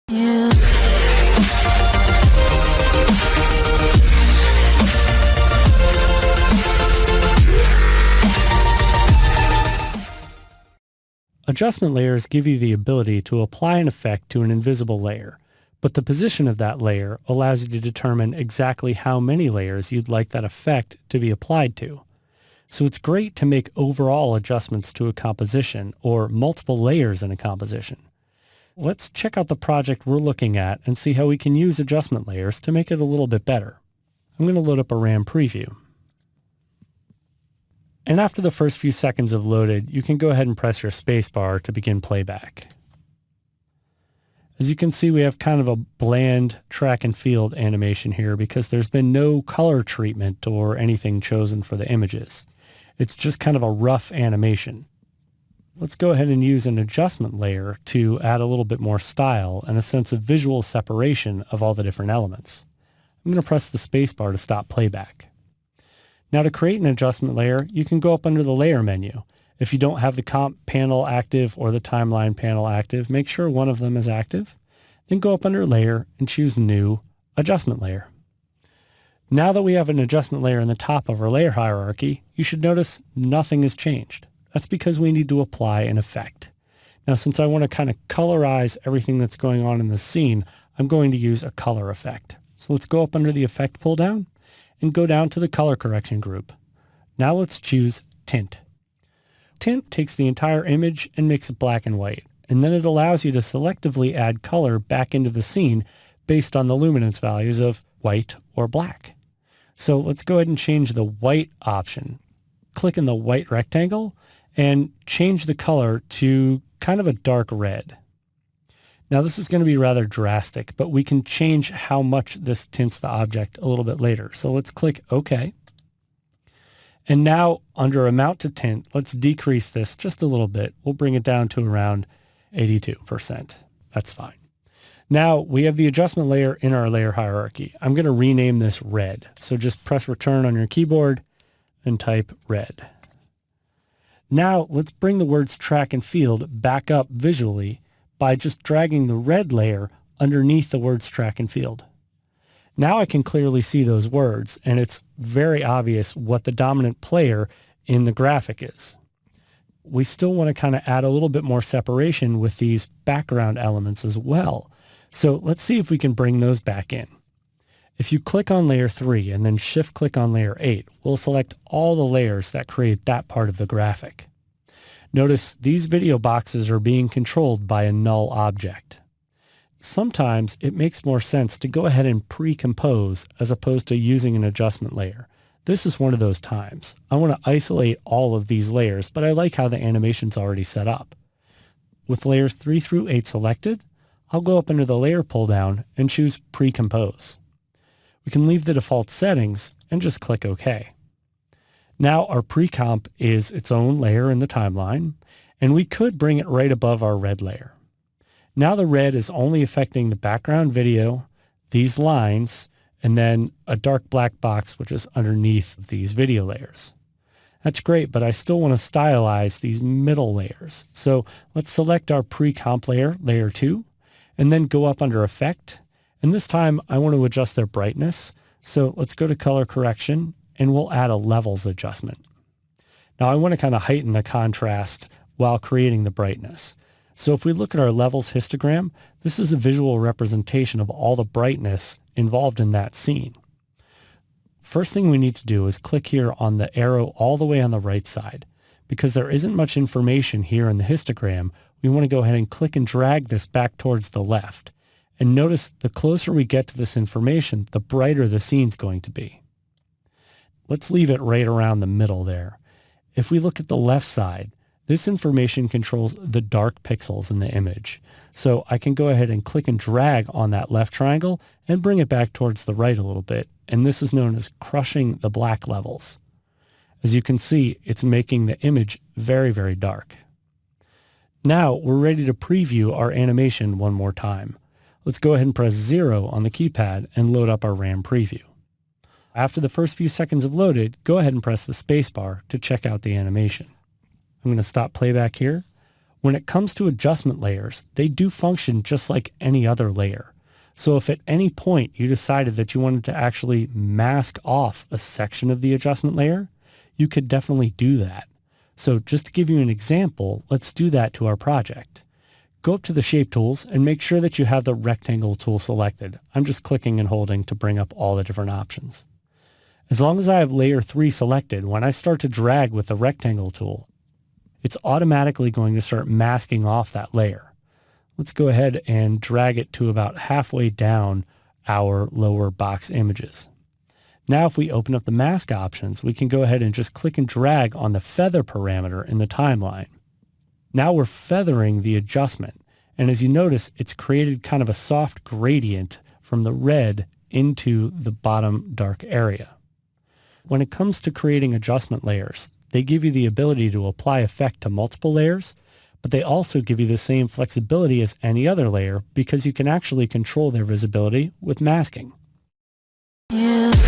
Yeah. Adjustment layers give you the ability to apply an effect to an invisible layer, but the position of that layer allows you to determine exactly how many layers you'd like that effect to be applied to. So it's great to make overall adjustments to a composition or multiple layers in a composition. Let's check out the project we're looking at and see how we can use adjustment layers to make it a little bit better. I'm going to load up a RAM preview. And after the first few seconds have loaded, you can go ahead and press your spacebar to begin playback. As you can see, we have kind of a bland track and field animation here because there's been no color treatment or anything chosen for the images. It's just kind of a rough animation. Let's go ahead and use an adjustment layer to add a little bit more style and a sense of visual separation of all the different elements. I'm going to press the spacebar to stop playback. Now to create an adjustment layer, you can go up under the Layer menu. If you don't have the Comp panel active or the Timeline panel active, make sure one of them is active. Then go up under Layer and choose New Adjustment Layer. Now that we have an adjustment layer in the top of our layer hierarchy, you should notice nothing has changed. That's because we need to apply an effect. Now since I want to kind of colorize everything that's going on in the scene, I'm going to use a color effect. So let's go up under the Effect pull down and go down to the color correction group. Now let's choose Tint. Tint takes the entire image and makes it black and white, and then it allows you to selectively add color back into the scene based on the luminance values of white or black. So let's go ahead and change the white option. Click in the white rectangle and change the color to kind of a dark red. Now this is going to be rather drastic, but we can change how much this tints the object a little bit later. So let's click OK. And now under Amount to Tint, let's decrease this just a little bit. We'll bring it down to around 82%. That's fine. Now we have the adjustment layer in our layer hierarchy. I'm going to rename this Red. So just press Return on your keyboard and type Red. Now let's bring the words Track and Field back up visually by just dragging the red layer underneath the words Track and Field. Now I can clearly see those words, and it's very obvious what the dominant player in the graphic is. We still want to kind of add a little bit more separation with these background elements as well. So let's see if we can bring those back in. If you click on layer 3 and then shift click on layer 8, we'll select all the layers that create that part of the graphic. Notice these video boxes are being controlled by a null object. Sometimes it makes more sense to go ahead and pre-compose as opposed to using an adjustment layer. This is one of those times. I want to isolate all of these layers, but I like how the animation's already set up. With layers 3 through 8 selected, I'll go up under the layer pull down and choose Pre-Compose. We can leave the default settings and just click OK. Now our pre-comp is its own layer in the timeline, and we could bring it right above our red layer. Now the red is only affecting the background video, these lines, and then a dark black box which is underneath these video layers. That's great, but I still want to stylize these middle layers. So let's select our pre-comp layer, layer 2, and then go up under Effect. And this time I want to adjust their brightness. So let's go to Color Correction, and we'll add a levels adjustment. Now I want to kind of heighten the contrast while creating the brightness. So if we look at our levels histogram, this is a visual representation of all the brightness involved in that scene. First thing we need to do is click here on the arrow all the way on the right side. Because there isn't much information here in the histogram, we want to go ahead and click and drag this back towards the left. And notice the closer we get to this information, the brighter the scene's going to be. Let's leave it right around the middle there. If we look at the left side, this information controls the dark pixels in the image. So I can go ahead and click and drag on that left triangle and bring it back towards the right a little bit. And this is known as crushing the black levels. As you can see, it's making the image very, very dark. Now we're ready to preview our animation one more time. Let's go ahead and press 0 on the keypad and load up our RAM preview. After the first few seconds have loaded, go ahead and press the spacebar to check out the animation. I'm going to stop playback here. When it comes to adjustment layers, they do function just like any other layer. So if at any point you decided that you wanted to actually mask off a section of the adjustment layer, you could definitely do that. So just to give you an example, let's do that to our project. Go up to the Shape Tools and make sure that you have the Rectangle tool selected. I'm just clicking and holding to bring up all the different options. As long as I have Layer 3 selected, when I start to drag with the Rectangle tool, it's automatically going to start masking off that layer. Let's go ahead and drag it to about halfway down our lower box images. Now if we open up the mask options, we can go ahead and just click and drag on the feather parameter in the timeline. Now we're feathering the adjustment, and as you notice, it's created kind of a soft gradient from the red into the bottom dark area. When it comes to creating adjustment layers, they give you the ability to apply effect to multiple layers, but they also give you the same flexibility as any other layer because you can actually control their visibility with masking. Yeah.